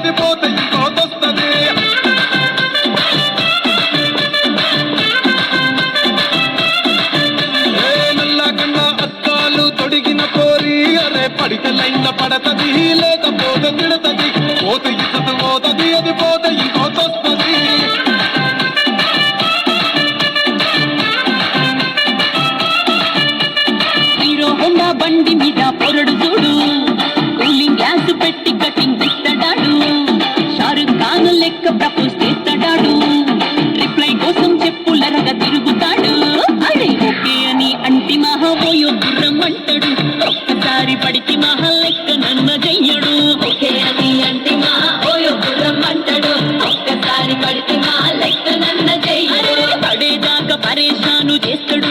అది పోతే ఇంకోతొస్తది నల్లకన్నా అద్దాలు తొడిగిన పోరి అరే పడితే లైన్ల పడతది లేకపోతే తిడతది పోతే ఇసత పోతది అది పోతే ఇంకోతొస్తది హీరో హోండా బండి మీద పొరడు చూడు కూలింగ్ గ్లాస్ పెట్టి కటింగ్ ఇస్తాడాడు షారుఖ్ ఖాన్ లెక్క ప్రపోజ్ చేస్తాడాడు రిప్లై కోసం చెప్పులరగా తిరుగుతాడు అరే ఓకే అని అంటి మహాబోయో గుర్రం అంటాడు ఒక్కసారి పడికి మహా లెక్క నన్న చెయ్యడు ఓకే అని అంటి మహాబోయో గుర్రం అంటాడు ఒక్కసారి పడికి మహా లెక్క నన్న చెయ్యడు పడేదాకా పరేషాను చేస్తాడు